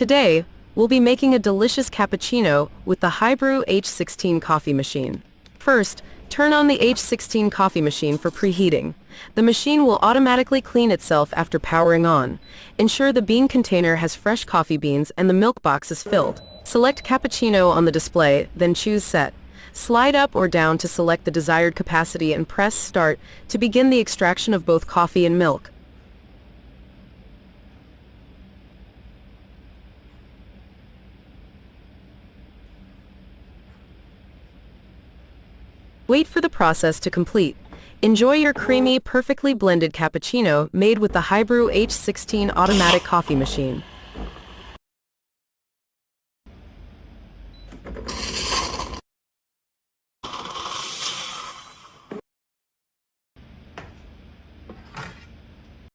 Today, we'll be making a delicious cappuccino with the HiBREW H16 Coffee Machine. First, turn on the H16 Coffee Machine for preheating. The machine will automatically clean itself after powering on. Ensure the bean container has fresh coffee beans and the milk box is filled. Select Cappuccino on the display, then choose Set. Slide up or down to select the desired capacity and press Start to begin the extraction of both coffee and milk. Wait for the process to complete. Enjoy your creamy, perfectly blended cappuccino made with the HiBREW H16 automatic coffee machine.